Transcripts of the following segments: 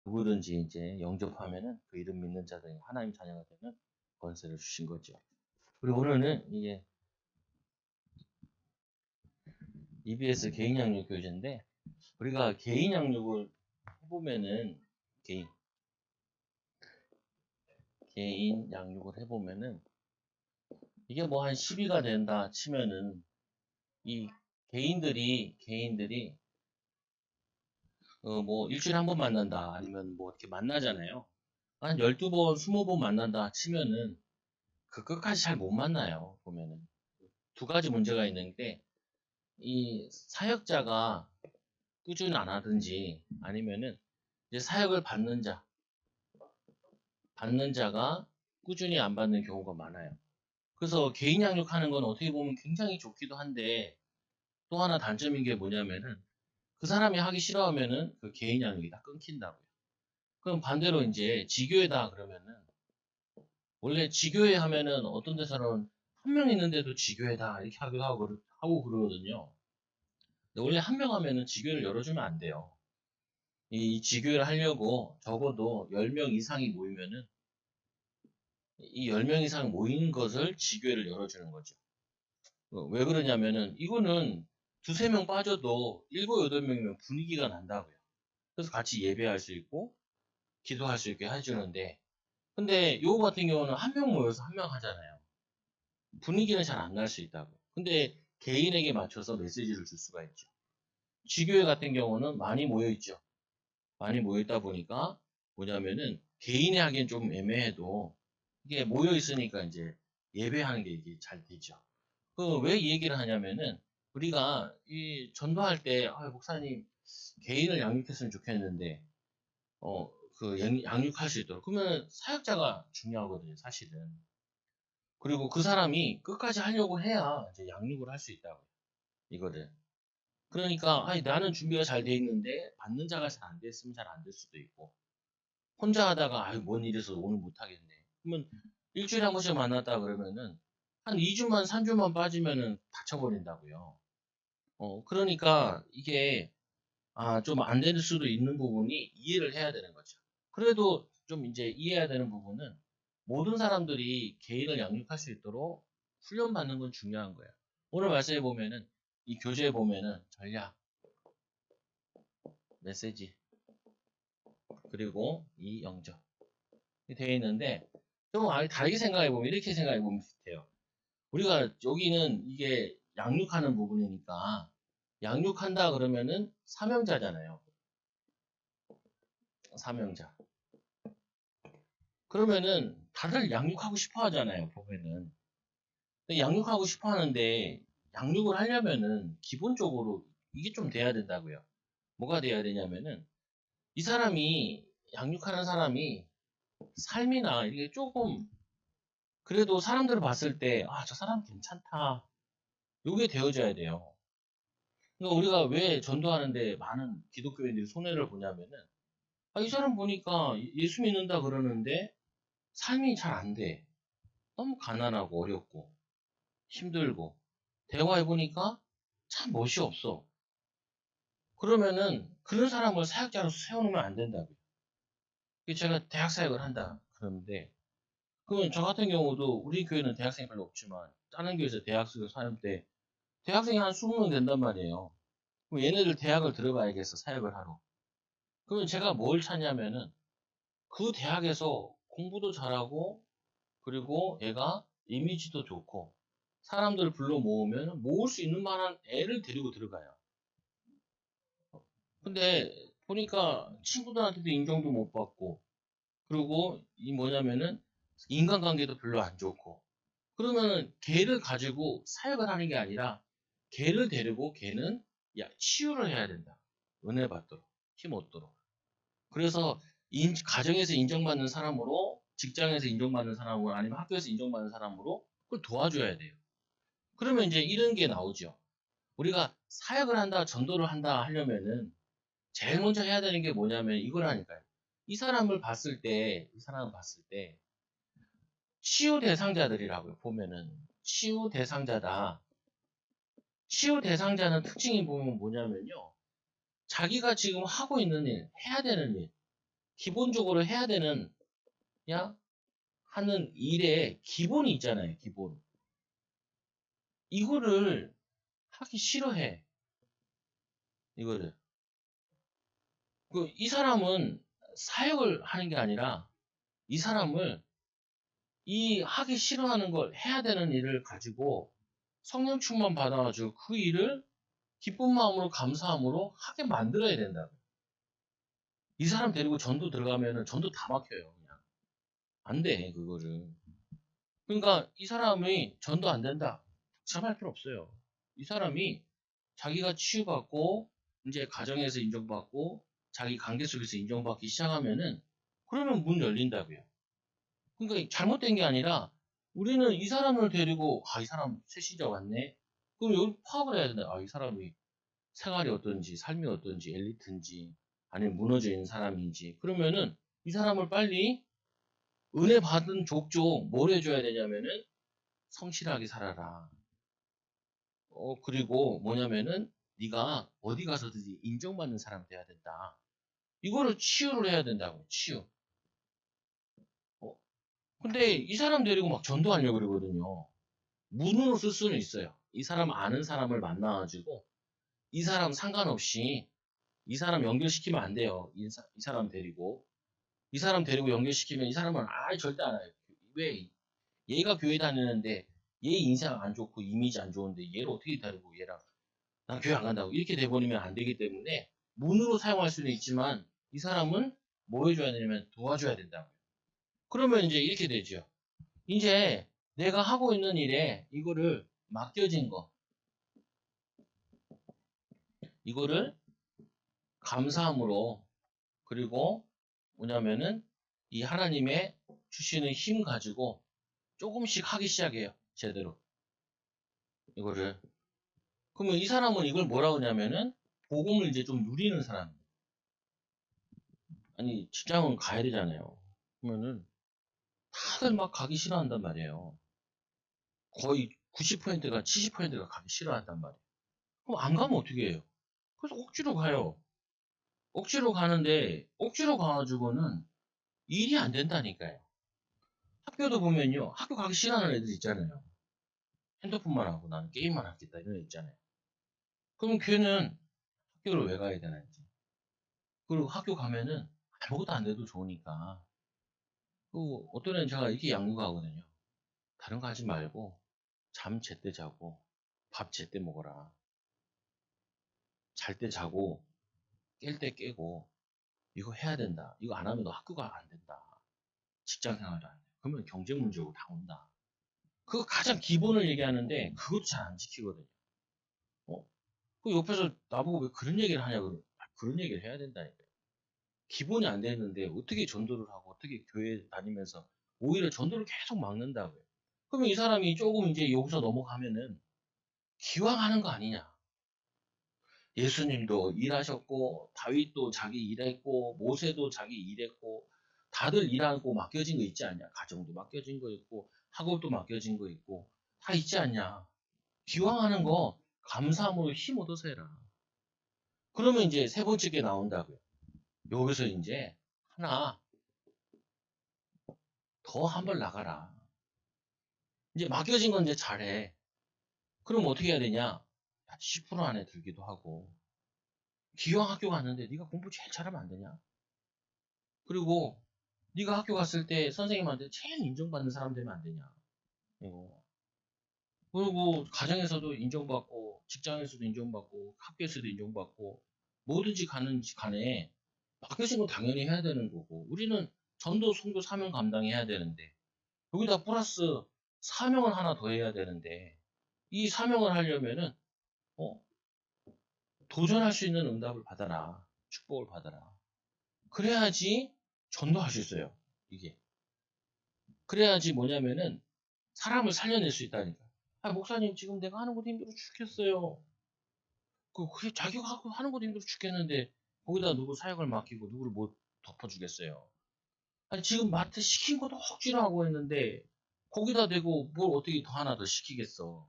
누구든지 이제 영접하면은 그 이름 믿는 자들이 하나님 자녀가 되는 권세를 주신 거죠. 그리고 오늘은 이게 EBS 개인 양육 교재인데 우리가 개인 양육을 해보면은 개인 양육을 해보면은 이게 뭐 한 10위가 된다 치면은 이 개인들이 뭐 일주일에 한 번 만난다 아니면 뭐 이렇게 만나잖아요. 한 12번, 20번 만난다 치면은 그 끝까지 잘 못 만나요. 보면은 두 가지 문제가 있는데 이 사역자가 꾸준히 안 하든지 아니면은 이제 사역을 받는 자가 꾸준히 안 받는 경우가 많아요. 그래서 개인 양육하는 건 어떻게 보면 굉장히 좋기도 한데 또 하나 단점인 게 뭐냐면은 그 사람이 하기 싫어하면은 그 개인 양육이 다 끊긴다고요. 그럼 반대로 이제 지교회다 그러면은 원래 지교회 하면은 어떤 데서는 한 명 있는데도 지교회다 이렇게 하고 그러거든요. 근데 원래 한 명 하면은 지교회를 열어주면 안 돼요. 이 지교회를 하려고 적어도 10명 이상이 모이면은 이 10명 이상 모인 것을 지교회를 열어주는 거죠. 왜 그러냐면은 이거는 두세 명 빠져도 7, 8명이면 분위기가 난다고요. 그래서 같이 예배할 수 있고 기도할 수 있게 해주는데 근데 요거 같은 경우는 한 명 모여서 한 명 하잖아요. 분위기는 잘 안 날 수 있다고. 근데 개인에게 맞춰서 메시지를 줄 수가 있죠. 지교회 같은 경우는 많이 모여 있죠. 많이 모여 있다 보니까 뭐냐면은 개인이 하기엔 좀 애매해도 이게 모여 있으니까 이제 예배하는 게 이게 잘 되죠. 그 왜 이 얘기를 하냐면은 우리가 이 전도할 때 목사님 개인을 양육했으면 좋겠는데 그 양육할 수 있도록 그러면 사역자가 중요하거든요, 사실은. 그리고 그 사람이 끝까지 하려고 해야 이제 양육을 할 수 있다고 이거를. 그러니까 아니 나는 준비가 잘 돼 있는데 받는 자가 잘 안 됐으면 잘 안 될 수도 있고 혼자 하다가 아유 뭔 일이서 오늘 못 하겠네. 그러면 일주일에 한 번씩 만났다 그러면은 한 2주만 3주만 빠지면은 다쳐버린다고요. 그러니까 이게 좀 안 될 수도 있는 부분이 이해를 해야 되는 거죠. 그래도 좀 이제 이해해야 되는 부분은 모든 사람들이 개인을 양육할 수 있도록 훈련받는 건 중요한 거예요. 오늘 말씀해 보면은 이 교재에 보면은 전략, 메시지, 그리고 이 영적 되어 있는데 좀 아예 다르게 생각해 보면 이렇게 생각해 보면 돼요. 우리가 여기는 이게 양육하는 부분이니까 양육한다 그러면은 사명자잖아요. 사명자. 그러면은 다들 양육하고 싶어 하잖아요, 보면은. 근데 양육하고 싶어 하는데 양육을 하려면은 기본적으로 이게 좀 돼야 된다고요. 뭐가 돼야 되냐면은 이 사람이 양육하는 사람이 삶이나 이게 조금 그래도 사람들을 봤을 때 저 사람 괜찮다. 요게 되어져야 돼요. 그러니까 우리가 왜 전도하는데 많은 기독교인들이 손해를 보냐면은 이 사람 보니까 예수 믿는다 그러는데 삶이 잘 안 돼. 너무 가난하고 어렵고 힘들고 대화해 보니까 참 멋이 없어. 그러면은 그런 사람을 사역자로 세워놓으면 안 된다고요. 제가 대학 사역을 한다 그러는데 그러면 저 같은 경우도 우리 교회는 대학생이 별로 없지만 다른 교회에서 대학생 사역 때 대학생이 한 20명 된단 말이에요. 그럼 얘네들 대학을 들어가야겠어 사역을 하러. 그러면 제가 뭘 찾냐면은 그 대학에서 공부도 잘하고 그리고 애가 이미지도 좋고 사람들을 불러 모으면 모을 수 있는 만한 애를 데리고 들어가요. 근데 보니까 친구들한테도 인정도 못 받고 그리고 이 뭐냐면은 인간관계도 별로 안 좋고 그러면은 걔를 가지고 사역을 하는 게 아니라 걔를 데리고 걔는 치유를 해야 된다. 은혜 받도록 힘 얻도록. 그래서 가정에서 인정받는 사람으로 직장에서 인정받는 사람으로 아니면 학교에서 인정받는 사람으로 그걸 도와줘야 돼요. 그러면 이제 이런 게 나오죠. 우리가 사역을 한다, 전도를 한다 하려면은 제일 먼저 해야 되는 게 뭐냐면 이거라니까요. 이 사람을 봤을 때 치유 대상자들이라고요. 보면은 치유 대상자다. 치유 대상자는 특징이 보면 뭐냐면요. 자기가 지금 하고 있는 일, 해야 되는 일, 기본적으로 해야 되는 야 하는 일의 기본이 있잖아요. 기본. 이거를 하기 싫어해. 이거를. 이 사람은 사역을 하는 게 아니라 이 사람을 이 하기 싫어하는 걸 해야 되는 일을 가지고 성령 충만 받아가지고 그 일을 기쁜 마음으로 감사함으로 하게 만들어야 된다. 이 사람 데리고 전도 들어가면은 전도 다 막혀요. 그냥 안 돼. 그거를. 그러니까 이 사람이 전도 안 된다. 참할 필요 없어요. 이 사람이 자기가 치유받고 이제 가정에서 인정받고 자기 관계 속에서 인정받기 시작하면은 그러면 문 열린다고요. 그러니까 잘못된 게 아니라 우리는 이 사람을 데리고 이 사람 새신자 왔네. 그럼 여기 파악을 해야 된다. 이 사람이 생활이 어떤지, 삶이 어떤지, 엘리트인지, 아니면 무너져 있는 사람인지. 그러면은 이 사람을 빨리 은혜 받은 족족 뭘 해줘야 되냐면은 성실하게 살아라. 그리고 뭐냐면은 네가 어디 가서든지 인정받는 사람 돼야 된다. 이거를 치유를 해야 된다고. 치유. 어, 근데 이 사람 데리고 막 전도하려고 그러거든요. 문으로 쓸 수는 있어요. 이 사람 아는 사람을 만나가지고 이 사람 상관없이 이 사람 연결시키면 안 돼요. 이 사람 데리고. 이 사람 데리고 연결시키면 이 사람은 절대 안 해요. 왜? 얘가 교회 다니는데 얘 인상 안 좋고 이미지 안 좋은데 얘를 어떻게 다니고 얘랑 난 교회 안 간다고 이렇게 돼버리면 안 되기 때문에 문으로 사용할 수는 있지만 이 사람은 뭐 해줘야 되냐면 도와줘야 된다고요. 그러면 이제 이렇게 되죠. 이제 내가 하고 있는 일에 이거를 맡겨진 거 이거를 감사함으로 그리고 뭐냐면은 이 하나님의 주시는 힘 가지고 조금씩 하기 시작해요. 제대로. 이거를. 그러면 이 사람은 이걸 뭐라고 하냐면은 복음을 이제 좀 누리는 사람. 아니 직장은 가야 되잖아요. 그러면은 다들 막 가기 싫어한단 말이에요. 거의 90%가 70%가 가기 싫어한단 말이에요. 그럼 안 가면 어떻게 해요? 그래서 억지로 가요. 억지로 가는데 억지로 가가지고는 일이 안 된다니까요. 학교도 보면요. 학교 가기 싫어하는 애들 있잖아요. 핸드폰만 하고 나는 게임만 하겠다 이런 애 있잖아요. 그럼 걔는 학교를 왜 가야 되는지. 그리고 학교 가면은 아무것도 안 돼도 좋으니까. 어떤 애는 제가 이렇게 양육하거든요. 다른 거 하지 말고 잠 제때 자고 밥 제때 먹어라. 잘 때 자고 깰 때 깨고 이거 해야 된다. 이거 안 하면 너 학교가 안 된다. 직장 생활도 안 돼. 그러면 경쟁 문제고 다 온다. 그거 가장 기본을 얘기하는데 그것도 잘 안 지키거든요. 어? 그 옆에서 나보고 왜 그런 얘기를 하냐고 그런 얘기를 해야 된다니까요. 기본이 안 되는데 어떻게 전도를 하고 어떻게 교회 다니면서 오히려 전도를 계속 막는다고요. 그러면 이 사람이 조금 이제 여기서 넘어가면은 기왕하는 거 아니냐. 예수님도 일하셨고 다윗도 자기 일했고 모세도 자기 일했고 다들 일하고 맡겨진 거 있지 않냐. 가정도 맡겨진 거 있고 학업도 맡겨진 거 있고 다 있지 않냐. 기왕하는 거 감사함으로 힘 얻어서 해라. 그러면 이제 세 번째 게 나온다고요. 여기서 이제 하나 더 한 번 나가라. 이제 맡겨진 건 이제 잘해. 그럼 어떻게 해야 되냐? 10% 안에 들기도 하고. 기왕 학교 갔는데 네가 공부 제일 잘하면 안 되냐? 그리고 네가 학교 갔을 때 선생님한테 제일 인정받는 사람 되면 안 되냐? 이거. 그리고 가정에서도 인정받고 직장에서도 인정받고 학교에서도 인정받고 뭐든지 가는 간에 맡겨진 거 당연히 해야 되는 거고 우리는 전도, 선교, 사명 감당해야 되는데 여기다 플러스 사명을 하나 더 해야 되는데 이 사명을 하려면은 어, 도전할 수 있는 응답을 받아라. 축복을 받아라. 그래야지 전도할 수 있어요. 이게. 그래야지 뭐냐면은 사람을 살려낼 수 있다니까. 목사님 지금 내가 하는 것도 힘들어 죽겠어요. 그게 자기가 하는 것도 힘들어 죽겠는데 거기다 누구 사역을 맡기고 누구를 못 덮어주겠어요. 아니 지금 마트 시킨 것도 억지로 하고 있는데 거기다 대고 뭘 어떻게 더 하나 더 시키겠어.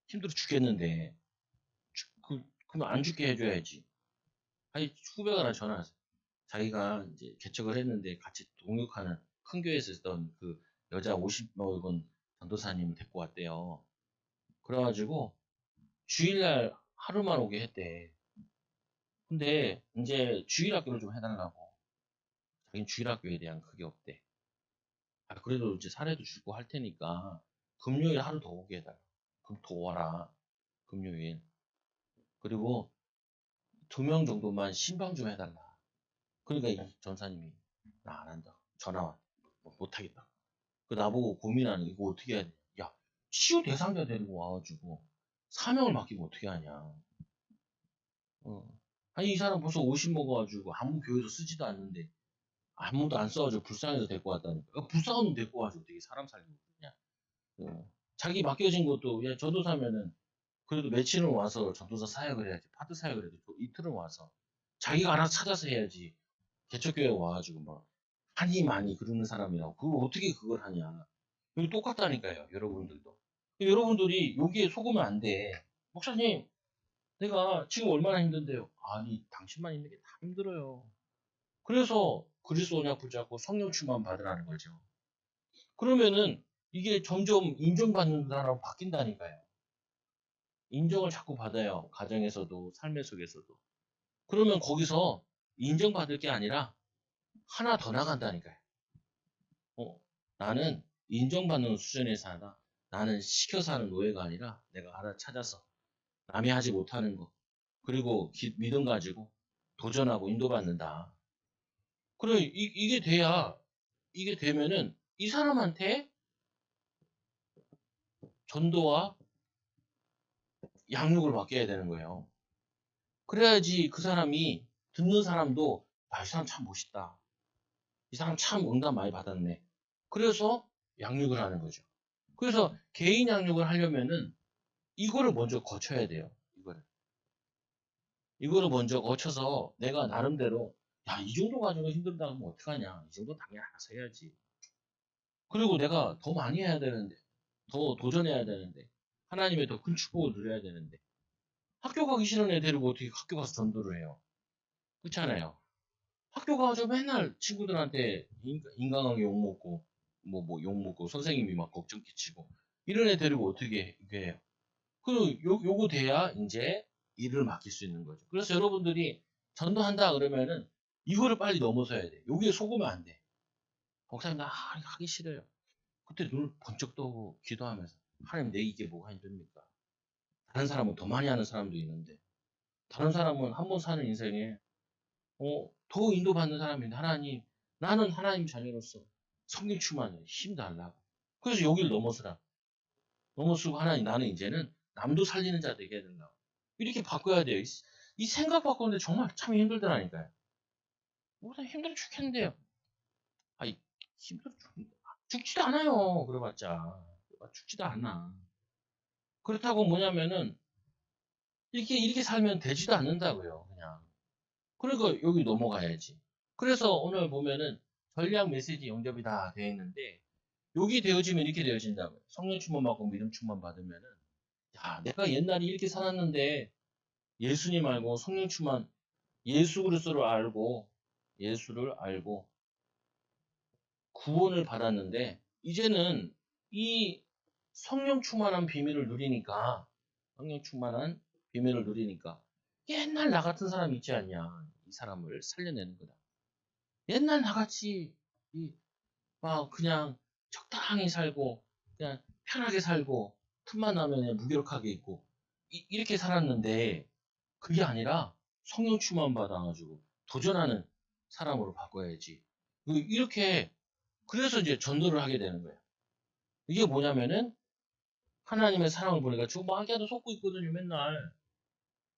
힘들어 죽겠는데. 그럼 안 죽게 해줘야지. 아니 후배가 나 전화하세요. 자기가 이제 개척을 했는데 같이 동역하는 큰 교회에서 있던 그 여자 50 먹은 전도사님을 데리고 왔대요. 그래가지고 주일날 하루만 오게 했대. 근데 이제 주일학교를 좀 해달라고. 자기는 주일학교에 대한 그게 없대. 아, 그래도 이제 사례도 주고 할 테니까 금요일 하루 더 오게 해달라. 그럼 더 와라. 금요일. 그리고 2명 정도만 신방 좀 해달라. 그러니까 이 전사님이 나 안 한다. 전화 와. 못하겠다. 그 나보고 고민하는 이거 어떻게 해야 돼? 야, 치유 대상자 데리고 와가지고 사명을 맡기면 어떻게 하냐. 어. 아니 이 사람 벌써 50 먹어가지고 아무 교회도 쓰지도 않는데 아무도 안 써가지고 불쌍해서 데리고 왔다니까. 불쌍한 놈 데리고 와가지고 어떻게 사람 살리고 그러냐. 자기 맡겨진 것도 야 전도사면은 그래도 며칠은 와서 전도사 사역을 해야지. 파트 사역을 해도 이틀은 와서 자기가 알아서 찾아서 해야지. 개척교회 와가지고 막 하니 많이 그러는 사람이라고 그걸 어떻게 그걸 하냐. 이거 똑같다니까요. 여러분들도. 여러분들이 여기에 속으면 안 돼. 목사님 내가 지금 얼마나 힘든데요. 아니 당신만 있는 게 다 힘들어요. 그래서 그리스도 언약 붙잡고 성령 충만 받으라는 거죠. 그러면은 이게 점점 인정받는 사람으로 바뀐다니까요. 인정을 자꾸 받아요. 가정에서도 삶의 속에서도. 그러면 거기서 인정받을 게 아니라 하나 더 나간다니까요. 나는 인정받는 수준의 사다. 나는 시켜서 하는 노예가 아니라 내가 알아 찾아서 남이 하지 못하는 거 그리고 믿음 가지고 도전하고 인도받는다. 그래 이게 돼야 이게 되면은 이 사람한테 전도와 양육을 맡겨야 되는 거예요. 그래야지 그 사람이 듣는 사람도 이 사람 참 멋있다. 이 사람 참 응답 많이 받았네. 그래서 양육을 하는 거죠. 그래서 개인 양육을 하려면은 이거를 먼저 거쳐야 돼요. 이거를 먼저 거쳐서 내가 나름대로 야, 이 정도 가지고 힘들다 하면 어떡하냐. 이 정도 당연히 알아서 해야지. 그리고 내가 더 많이 해야 되는데, 더 도전해야 되는데, 하나님의 더 큰 축복을 누려야 되는데, 학교 가기 싫은 애 데리고 어떻게 학교 가서 전도를 해요? 그렇잖아요. 학교 가서 맨날 친구들한테 인강하게 욕먹고, 욕먹고, 선생님이 막 걱정 끼치고, 이런 애 데리고 어떻게 이게 해요? 요거 돼야 이제 일을 맡길 수 있는 거죠. 그래서 여러분들이 전도한다 그러면은 이거를 빨리 넘어서야 돼. 여기에 속으면 안 돼. 목사님 나 하기 싫어요. 그때 눈을 번쩍 뜨고 기도하면서 하나님 내 이게 뭐가 힘듭니까? 다른 사람은 더 많이 하는 사람도 있는데 다른 사람은 한 번 사는 인생에 더 인도받는 사람인데 하나님 나는 하나님 자녀로서 성령 충만해 힘 달라고. 그래서 여기를 넘어서라. 넘어서고 하나님 나는 이제는 남도 살리는 자 되게 해야 된다고. 이렇게 바꿔야 돼요. 이 생각 바꾸는데 정말 참 힘들더라니까요. 뭐다 힘들어 죽겠는데요. 아이 힘들어 죽지도 않아요. 그래봤자 죽지도 않아. 그렇다고 뭐냐면은 이렇게 살면 되지도 않는다고요. 그냥. 그러니까 여기 넘어가야지. 그래서 오늘 보면은 전략 메시지 영접이 다 되어 있는데 여기 되어지면 이렇게 되어진다고요. 성령 충만 받고 믿음 충만 받으면은 야 내가 옛날에 이렇게 살았는데 예수님 알고 성령 충만 예수 그리스도를 알고 예수를 알고 구원을 받았는데 이제는 이 성령 충만한 비밀을 누리니까 성령 충만한 비밀을 누리니까 옛날 나 같은 사람 있지 않냐 이 사람을 살려내는 거다. 옛날 나같이 막 그냥 적당히 살고 그냥 편하게 살고 틈만 나면 그냥 무기력하게 있고 이렇게 살았는데 그게 아니라 성령 충만 받아가지고 도전하는 사람으로 바꿔야지. 이렇게 그래서 이제 전도를 하게 되는 거예요. 이게 뭐냐면은 하나님의 사랑을 보니까 지금 마귀한테 속고 있거든요. 맨날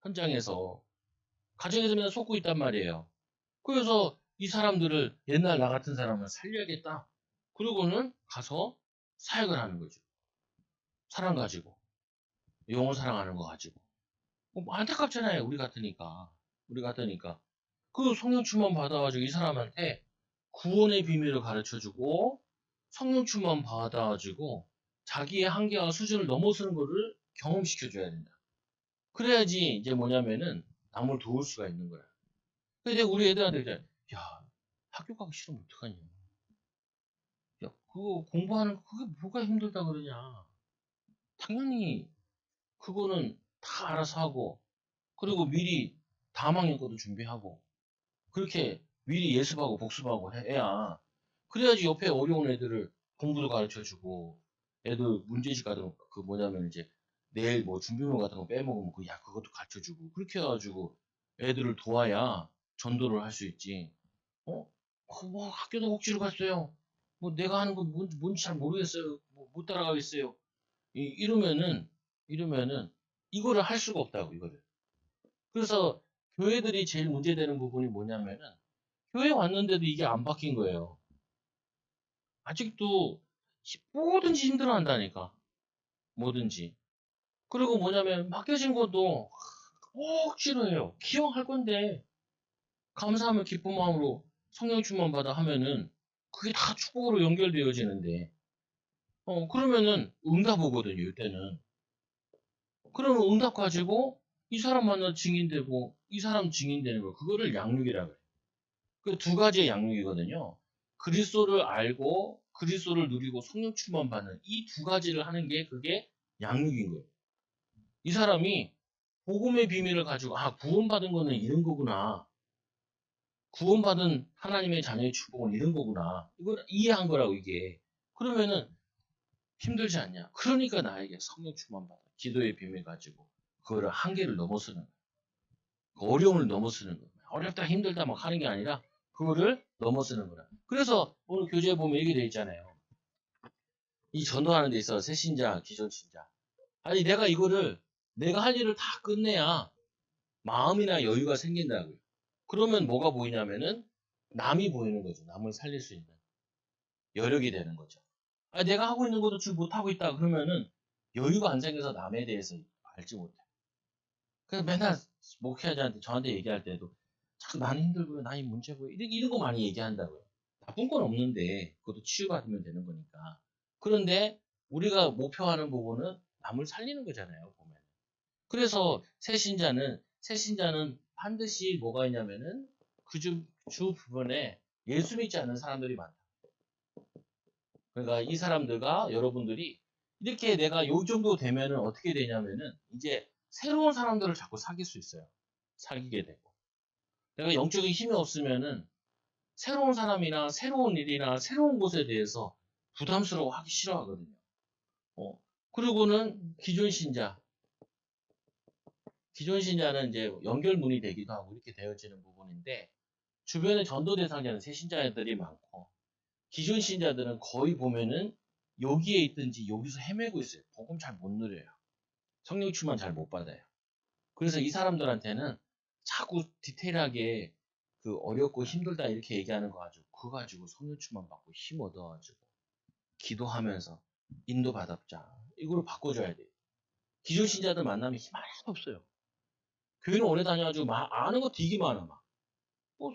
현장에서 가정에서 맨날 속고 있단 말이에요. 그래서 이 사람들을 옛날 나 같은 사람을 살려야겠다. 그러고는 가서 사역을 하는 거죠. 사랑 가지고 영혼 사랑하는 거 가지고 안타깝잖아요. 우리 같으니까 그 성령 충만 받아가지고 이 사람한테 구원의 비밀을 가르쳐주고 성령 충만 받아가지고 자기의 한계와 수준을 넘어서는 것을 경험시켜줘야 된다. 그래야지 이제 뭐냐면은 남을 도울 수가 있는 거야. 근데 우리 애들한테 이제 야, 학교 가기 싫으면 어떡하냐. 야, 그거 공부하는 거 그게 뭐가 힘들다 그러냐. 당연히 그거는 다 알아서 하고, 그리고 미리 다망연 것도 준비하고, 그렇게 미리 예습하고 복습하고 해야, 그래야지 옆에 어려운 애들을 공부도 가르쳐 주고, 애들 문제집 같은 거, 그 뭐냐면 이제 내일 뭐 준비물 같은 거 빼먹으면 야, 그것도 가르쳐 주고, 그렇게 해가지고 애들을 도와야 전도를 할 수 있지. 어? 뭐 학교도 억지로 갔어요. 뭐 내가 하는 건 뭔지 잘 모르겠어요. 못 따라가겠어요. 이러면은 이거를 할 수가 없다고, 이거를. 그래서 교회들이 제일 문제되는 부분이 뭐냐면은 교회 왔는데도 이게 안 바뀐 거예요. 아직도 뭐든지 힘들어 한다니까. 뭐든지. 그리고 뭐냐면 맡겨진 것도 억지로 해요. 기왕 할 건데 감사하며 기쁜 마음으로 성령 충만 받아 하면은 그게 다 축복으로 연결되어지는데 그러면은 응답 오거든요, 이때는. 그러면 응답 가지고 이 사람 만나 증인되고 이 사람 증인되는 거, 그거를 양육이라고 해요. 그 두 가지의 양육이거든요. 그리스도를 알고 그리스도를 누리고 성령 충만 받는 이 두 가지를 하는 게 그게 양육인 거예요. 이 사람이 복음의 비밀을 가지고 구원받은 거는 이런 거구나. 구원받은 하나님의 자녀의 축복은 이런 거구나. 이걸 이해한 거라고 이게. 그러면은 힘들지 않냐? 그러니까 나에게 성령 충만 받아. 기도의 비밀 가지고 그거를 한계를 넘어서는 거야. 그 어려움을 넘어서는 거야. 어렵다 힘들다 막 하는 게 아니라 그거를 넘어서는 거라. 그래서 오늘 교재에 보면 얘기되어 있잖아요. 이 전도하는 데 있어 새신자, 기존신자. 아니 내가 이거를 내가 할 일을 다 끝내야 마음이나 여유가 생긴다고요. 그러면 뭐가 보이냐면은 남이 보이는 거죠. 남을 살릴 수 있는 여력이 되는 거죠. 아니, 내가 하고 있는 것도 지금 못하고 있다 그러면은 여유가 안 생겨서 남에 대해서 알지 못해. 그래서 맨날 목회자한테 저한테 얘기할 때도 참 나는 힘들고요, 나이 문제고요, 이런 거 많이 얘기한다고요. 나쁜 건 없는데 그것도 치유받으면 되는 거니까. 그런데 우리가 목표하는 부분은 남을 살리는 거잖아요, 보면. 그래서 새신자는 반드시 뭐가 있냐면은 그 주 부분에 예수 믿지 않는 사람들이 많다. 그러니까 이 사람들과 여러분들이 이렇게 내가 요 정도 되면은 어떻게 되냐면은 이제 새로운 사람들을 자꾸 사귈 수 있어요. 사귀게 되고. 내가 영적인 힘이 없으면은 새로운 사람이나 새로운 일이나 새로운 곳에 대해서 부담스러워 하기 싫어하거든요. 어. 그리고는 기존 신자는 이제 연결문이 되기도 하고 이렇게 되어지는 부분인데 주변에 전도 대상자는 새 신자들이 많고 기존 신자들은 거의 보면은 여기에 있든지 여기서 헤매고 있어요. 복음 잘 못 누려요. 성령 충만 잘 못 받아요. 그래서 이 사람들한테는 자꾸 디테일하게 그 어렵고 힘들다 이렇게 얘기하는 거 가지고 그거 가지고 성령 충만 받고 힘 얻어가지고 기도하면서 인도 받았자 이거로 바꿔줘야 돼요. 기존 신자들 만나면 힘 하나도 없어요. 교회는 오래 다녀가지고 아는 거 되게 많아 막.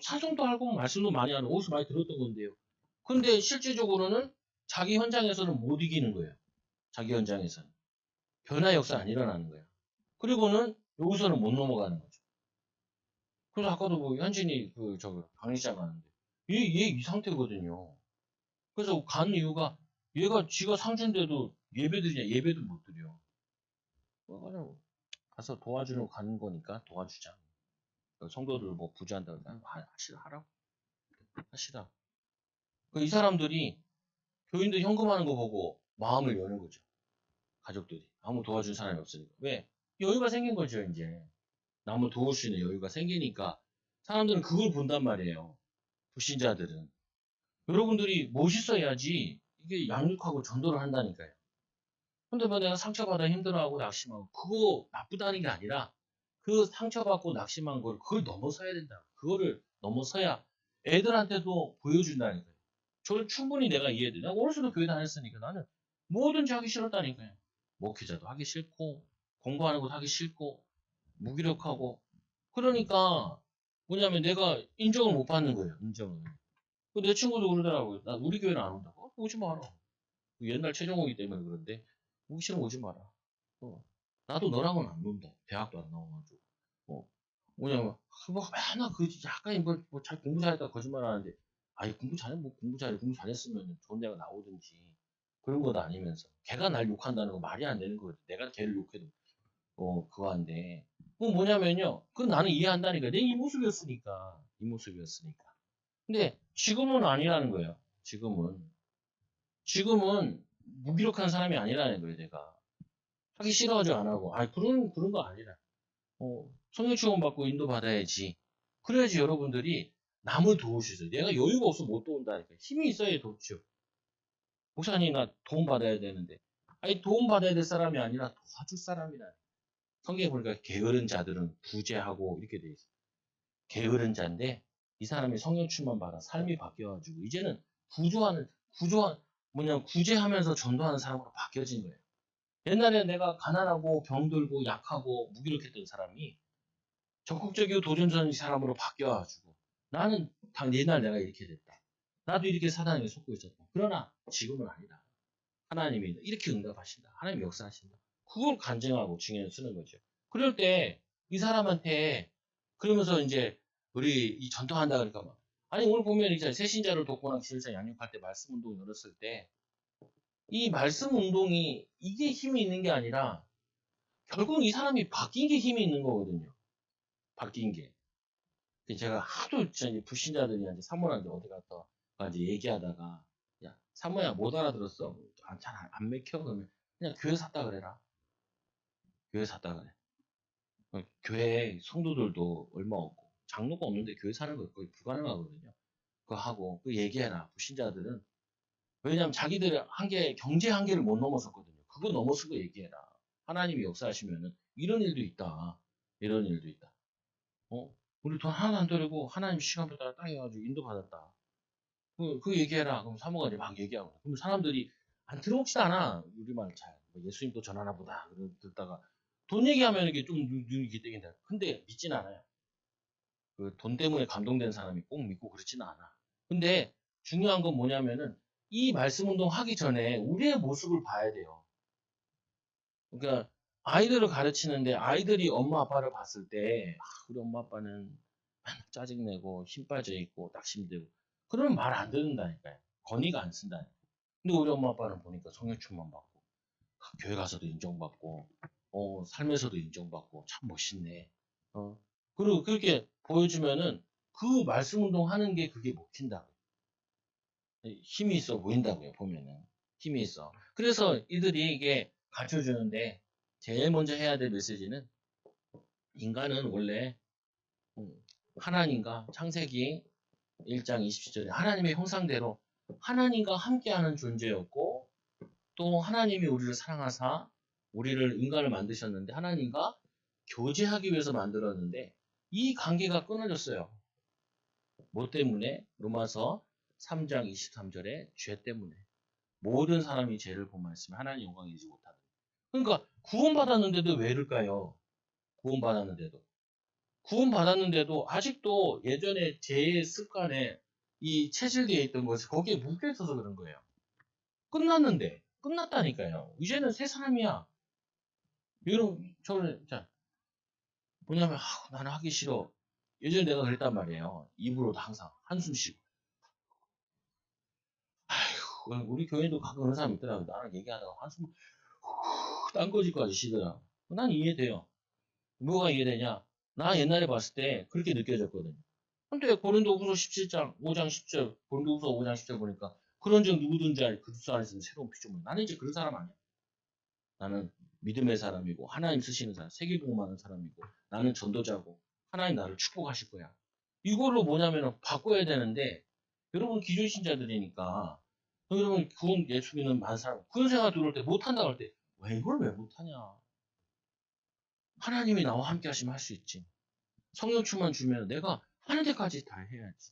사정도 알고 말씀도 많이 하는 어디서 많이 들었던 건데요. 근데 실질적으로는 자기 현장에서는 못 이기는 거예요. 자기 현장에서는. 변화 역사 안 일어나는 거예요. 그리고는 여기서는 못 넘어가는 거죠. 그래서 아까도 뭐 현진이 강의장 가는데 얘 이 상태거든요. 그래서 간 이유가 얘가 지가 상주인데도 예배드리냐 예배도 못 드려. 그래가지고 가서 도와주러 가는 거니까 도와주자. 성도들 뭐 부주한다 그러면 하라고 하시라. 이 사람들이 교인들 현금하는 거 보고 마음을 여는 거죠. 가족들이. 아무 도와줄 사람이 없으니까. 왜? 여유가 생긴 거죠, 이제. 남을 도울 수 있는 여유가 생기니까 사람들은 그걸 본단 말이에요. 불신자들은. 여러분들이 멋있어야지 이게 양육하고 전도를 한다니까요. 근데 뭐 내가 상처받아 힘들어하고 낙심하고 그거 나쁘다는 게 아니라 그 상처받고 낙심한 걸 그걸 넘어서야 된다. 그거를 넘어서야 애들한테도 보여준다니까요. 저는 충분히 내가 이해돼. 내가 어렸을 때 교회 다녔으니까 나는 뭐든지 하기 싫었다니까요. 목회자도 하기 싫고 공부하는 것도 하기 싫고 무기력하고 그러니까 뭐냐면 내가 인정을 못 받는 거예요. 인정을. 내 친구도 그러더라고요. 나 우리 교회는 안 온다고. 오지 마라. 옛날 최종호기 때문에 그런데 오기 싫으면 오지 마라. 나도 너랑은 안 논다. 대학도 안 나와가지고. 어. 뭐냐면 뭐 맨날 그 약간 뭐잘 공부 잘했다 거짓말 하는데 아니 공부 잘해 뭐 공부 잘했으면 좋은 데가 나오든지 그런 것도 아니면서 걔가 날 욕한다는 거 말이 안 되는 거거든. 내가 걔를 욕해도 그거 한데 그 뭐냐면요. 그건 나는 이해한다니까. 내 이 모습이었으니까 이 모습이었으니까. 근데 지금은 아니라는 거예요. 지금은 무기력한 사람이 아니라는 거예요. 내가 하기 싫어가지고 안 하고 아니 그런 거 아니라 성령 지원 받고 인도 받아야지. 그래야지 여러분들이 남을 도우실 수 있어요. 내가 여유가 없어 못 도운다니까. 힘이 있어야 도우죠. 목사님 나 도움 받아야 되는데. 아니 도움 받아야 될 사람이 아니라 도와줄 사람이라. 성경에 보니까 게으른 자들은 구제하고 이렇게 돼 있어. 게으른 자인데 이 사람이 성령 충만 받아 삶이 바뀌어가지고 이제는 구조한 구제하면서 전도하는 사람으로 바뀌어진 거예요. 옛날에 내가 가난하고 병들고 약하고 무기력했던 사람이 적극적이고 도전적인 사람으로 바뀌어가지고 나는 옛날 내가 이렇게 됐다. 나도 이렇게 사단에게 속고 있었다. 그러나 지금은 아니다. 하나님이 이렇게 응답하신다. 하나님이 역사하신다. 그걸 간증하고 증언을 쓰는 거죠. 그럴 때 이 사람한테 그러면서 이제 우리 이 전도한다 그러니까 막 아니 오늘 보면 이제 새신자를 돕거나 기술자 양육할 때 말씀 운동 열었을 때 이 말씀 운동이 이게 힘이 있는 게 아니라 결국 이 사람이 바뀐 게 힘이 있는 거거든요. 바뀐 게. 제가 하도 이제 불신자들이한테 사모한테 어디 갔다 이제 얘기하다가 야 사모야 못 알아들었어. 잘 안 맥혀 그러면 그냥 교회 샀다 그래라. 교회 샀다 그래. 교회 성도들도 얼마 없고 장로가 없는데 교회 사는 거 거의 불가능하거든요. 그거 하고 그 얘기해라. 불신자들은 왜냐하면 자기들 경제 한계를 못 넘어섰거든요. 그거 넘어서고 얘기해라. 하나님이 역사하시면은 이런 일도 있다. 이런 일도 있다. 우리 돈 하나도 안 들이고 하나님 시간표 따라 딱 해가지고 인도받았다. 그 얘기해라. 그럼 사모가 이제 막 얘기하고. 그럼 사람들이 안 들어오지도 않아. 우리말 잘. 예수님도 전하나 보다. 듣다가 돈 얘기하면 이게 좀 눈이 기대긴다. 근데 믿진 않아요. 그 돈 때문에 감동된 사람이 꼭 믿고 그렇지는 않아. 근데 중요한 건 뭐냐면은 이 말씀 운동 하기 전에 우리의 모습을 봐야 돼요. 그러니까 아이들을 가르치는데 아이들이 엄마 아빠를 봤을 때 우리 엄마 아빠는 짜증내고 힘 빠져 있고 낙심되고 그러면 말 안 듣는다니까요. 건의가 안 쓴다니까요. 근데 우리 엄마 아빠는 보니까 성령 충만 받고 교회 가서도 인정받고 삶에서도 인정받고 참 멋있네. 그리고 그렇게 보여주면은 그 말씀 운동 하는 게 그게 먹힌다고. 힘이 있어 보인다고요, 보면은. 힘이 있어. 그래서 이들이 이게 가르쳐 주는데 제일 먼저 해야 될 메시지는 인간은 원래 음, 하나님과 창세기 1장 20절에 하나님의 형상대로 하나님과 함께하는 존재였고 또 하나님이 우리를 사랑하사 우리를 인간을 만드셨는데 하나님과 교제하기 위해서 만들었는데 이 관계가 끊어졌어요. 뭐 때문에? 로마서 3장 23절에 죄 때문에 모든 사람이 죄를 범하였으면 하나님 영광을 이루지 못하는. 그러니까 구원받았는데도 왜 이럴까요? 구원받았는데도. 구원받았는데도 아직도 예전에 죄의 습관에 이 체질되어 있던 것이 거기에 묶여 있어서 그런 거예요. 끝났는데 끝났다니까요. 이제는 새 사람이야. 여러분 저는 자 뭐냐면 나는 하기 싫어. 예전에 내가 그랬단 말이에요. 입으로도 항상 한숨 쉬고. 아휴 우리 교회도 가끔 그런 사람 있더라고. 나랑 얘기하다가 한숨 딴거지까지 쉬더라. 난 이해돼요. 뭐가 이해되냐? 나 옛날에 봤을 때 그렇게 느껴졌거든요. 근데 고린도후서 17장 5장 10절 고린도후서 5장 10절 보니까 그런 적 누구든지 알 그리스도 안에서 새로운 피조물. 나는 이제 그런 사람 아니야. 나는 믿음의 사람이고 하나님 쓰시는 사람, 세계복음하는 사람이고 나는 전도자고 하나님 나를 축복하실 거야. 이걸로 뭐냐면 바꿔야 되는데 여러분 기존 신자들이니까 여러분 구원 예수 믿는 많은 사람 구원 생활 들어올 때 못한다고 할 때 왜 이걸 왜 못하냐? 하나님이 나와 함께 하시면 할 수 있지. 성령 충만 주면 내가 하는 데까지 다 해야지.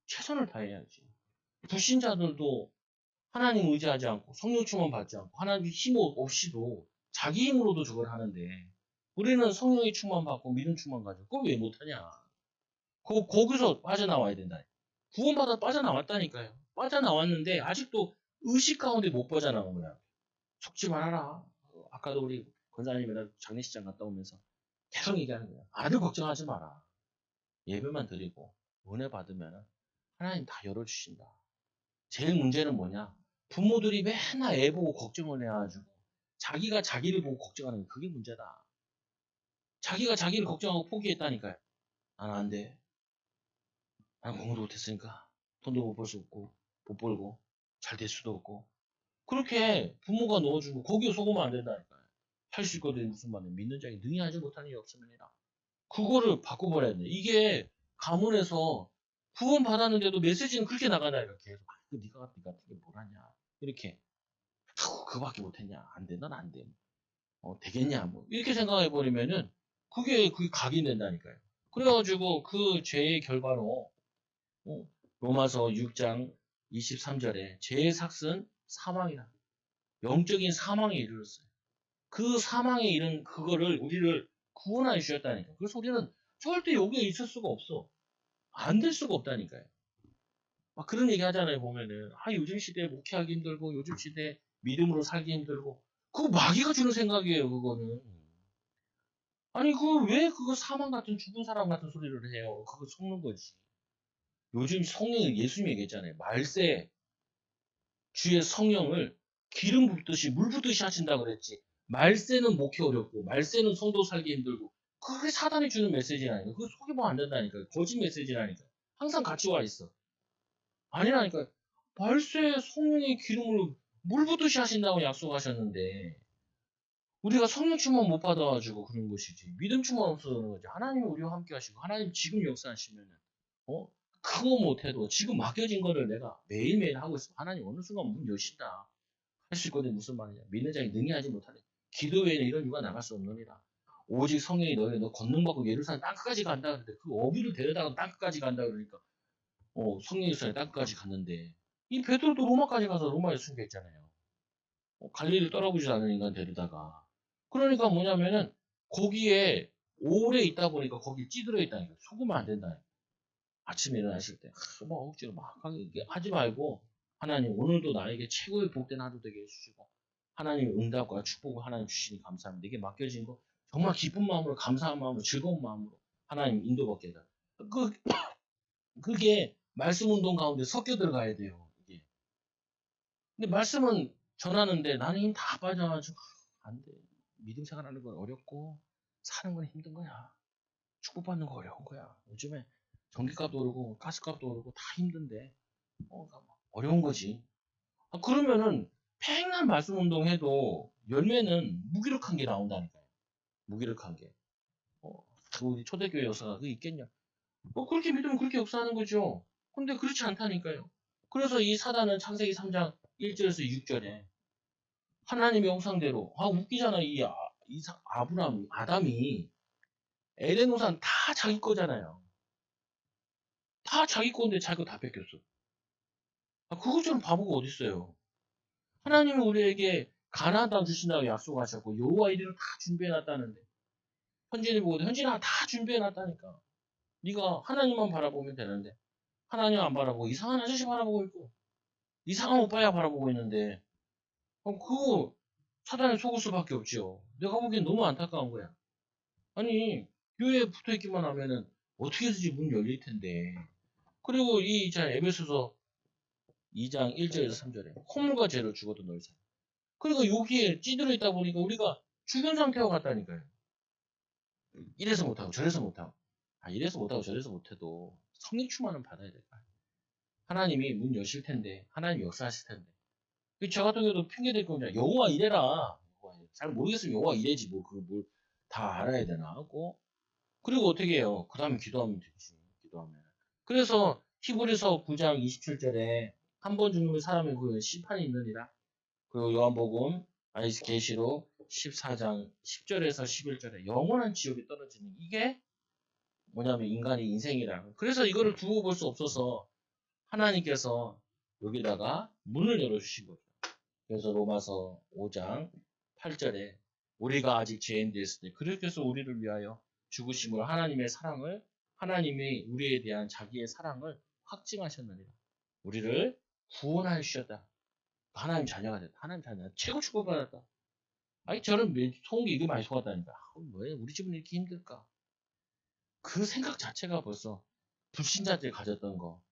최선을 다해야지. 불신자들도 하나님 의지하지 않고 성령 충만 받지 않고 하나님 힘 없이도 자기 힘으로도 저걸 하는데 우리는 성령의 충만 받고 믿음 충만 가지고 그걸 왜 못하냐. 거기서 빠져나와야 된다. 구원받아 빠져나왔다니까요. 빠져나왔는데 아직도 의식 가운데 못 빠져나온 거야. 속지 말아라. 아까도 우리 권사님이랑 장례식장 갔다 오면서 계속 얘기하는 거야. 아들 걱정하지 마라. 예배만 드리고 은혜 받으면 하나님 다 열어주신다. 제일 문제는 뭐냐? 부모들이 맨날 애 보고 걱정을 해가지고 자기가 자기를 보고 걱정하는 게 그게 문제다. 자기가 자기를 걱정하고 포기했다니까요. 나는 안 돼. 나는 공부도 못했으니까 돈도 못 벌 수 없고 못 벌고 잘 될 수도 없고 그렇게 부모가 넣어주고 거기에 속으면 안 된다니까요. 할 수 있거든 무슨 말이야. 믿는 자에게 능히 하지 못하는 일 없음이니라. 그거를 바꿔버려야 돼. 이게 가문에서 구원 받았는데도 메시지는 그렇게 나가나요. 계속 네가 같은 게 뭘 하냐 이렇게 하고 그거밖에 못했냐 안 돼. 넌 안 돼. 되겠냐 뭐 이렇게 생각해 버리면은 그게 각인된다니까요. 그래가지고 그 죄의 결과로 로마서 6장 23절에 죄의 삭은 사망이다. 영적인 사망에 이르렀어요. 그 사망에 이른 그거를 우리를 구원하여 주셨다니까. 그래서 우리는 절대 여기에 있을 수가 없어. 안 될 수가 없다니까요. 막 그런 얘기 하잖아요, 보면은. 요즘 시대에 목회하기 힘들고, 요즘 시대에 믿음으로 살기 힘들고. 그거 마귀가 주는 생각이에요, 그거는. 아니, 왜 그거 사망 같은 죽은 사람 같은 소리를 해요? 그거 속는 거지. 요즘 성령이 예수님이 얘기했잖아요. 말세 주의 성령을 기름 붓듯이 물 붓듯이 하신다고 그랬지. 말세는 목회 어렵고 말세는 성도 살기 힘들고 그게 사단이 주는 메시지라니까. 그거 속이면 안 된다니까. 거짓 메시지라니까. 항상 같이 와 있어. 아니라니까. 말세 성령의 기름으로 물 붓듯이 하신다고 약속하셨는데 우리가 성령 충만 못 받아가지고 그런 것이지. 믿음 충만 없어서 그런 거지. 하나님이 우리와 함께 하시고 하나님 지금 역사하시면은 어? 그거 못해도 지금 맡겨진 거를 내가 매일매일 하고 있어. 하나님 어느 순간 문 여신다. 할 수 있거든. 무슨 말이냐. 믿는 자에 능히 하지 못하네. 기도 외에는 이런 유가 나갈 수 없느니라. 오직 성령이 너 권능받고 예루살렘 땅끝까지 간다 그러는데 그 어비를 데려다가 땅끝까지 간다 그러니까 성령이 예루살렘 땅끝까지 갔는데 이 베드로도 로마까지 가서 로마에 순교했잖아요. 갈릴리를 떠나보지 않은 인간 데려다가 그러니까 뭐냐면은 거기에 오래 있다 보니까 거기 찌들어 있다니까. 속으면 안 된다니까. 아침에 일어나실 때 막 억지로 막 하지 말고 하나님 오늘도 나에게 최고의 복된 하루 되게 해주시고 하나님 응답과 축복을 하나님 주시니 감사합니다. 이게 맡겨진 거 정말 기쁜 마음으로 감사한 마음으로 즐거운 마음으로 하나님 인도받게 해달라. 그, 그게 말씀 운동 가운데 섞여 들어가야 돼요. 이게. 근데 말씀은 전하는데 나는 힘 다 빠져가지고 안 돼. 믿음 생활하는 건 어렵고 사는 건 힘든 거야. 축복받는 거 어려운 거야. 요즘에 전기값도 오르고 가스값도 오르고 다 힘든데 어려운 거지. 그러면은 맨날 말씀 운동해도 열매는 무기력한 게 나온다니까요. 무기력한 게. 우리 초대교회 역사가 그 있겠냐? 그렇게 믿으면 그렇게 역사하는 거죠. 근데 그렇지 않다니까요. 그래서 이 사단은 창세기 3장 1절에서 6절에 하나님의 형상대로 웃기잖아. 아담이 에덴 우산 다 자기 거잖아요. 다 자기 건데 자기 거 다 뺏겼어. 그것처럼 바보가 어딨어요. 하나님이 우리에게 가나안 땅 주신다고 약속하셨고 여호와 이름을 다 준비해놨다는데 현진이 보고도 현진아 다 준비해놨다니까. 네가 하나님만 바라보면 되는데 하나님 안 바라보고 이상한 아저씨 바라보고 있고 이상한 오빠야 바라보고 있는데 그거 사단에 속을 수밖에 없죠. 내가 보기엔 너무 안타까운 거야. 아니 교회에 붙어있기만 하면은 어떻게든지 문 열릴 텐데 그리고 에베소서 2장 1절에서 3절에 허물과 죄를 죽어도 널 살아. 그러니까 여기에 찌들어 있다 보니까 우리가 죽은 상태와 같다니까요. 이래서 못하고 저래서 못하고 이래서 못하고 저래서 못해도 성령 충만은 받아야 될까. 하나님이 문 여실 텐데 하나님이 역사하실 텐데 저 같은 경우도 핑계 댈 겁니다. 여호와 이래라. 잘 모르겠으면 여호와 이래지 뭐 그걸 뭘 다 알아야 되나 하고 그리고 어떻게 해요? 그 다음에 기도하면 되지. 기도하면. 그래서 히브리서 9장 27절에 한 번 죽는 사람의 그 심판이 있느니라. 그리고 요한복음 계시록 14장 10절에서 11절에 영원한 지옥에 떨어지는 이게 뭐냐면 인간의 인생이라. 그래서 이거를 두고 볼 수 없어서 하나님께서 여기다가 문을 열어주신 거죠. 그래서 로마서 5장 8절에 우리가 아직 죄인 되었을 때 그렇게 해서 우리를 위하여 죽으심으로 하나님의 사랑을 하나님이 우리에 대한 자기의 사랑을 확증하셨느니라. 우리를 구원하여 주셨다. 하나님 자녀가 됐다. 하나님 자녀 최고 축복받았다. 아니, 저는 속은 게 이게 많이 속았다니까. 왜 우리 집은 이렇게 힘들까? 그 생각 자체가 벌써 불신자들이 가졌던 거.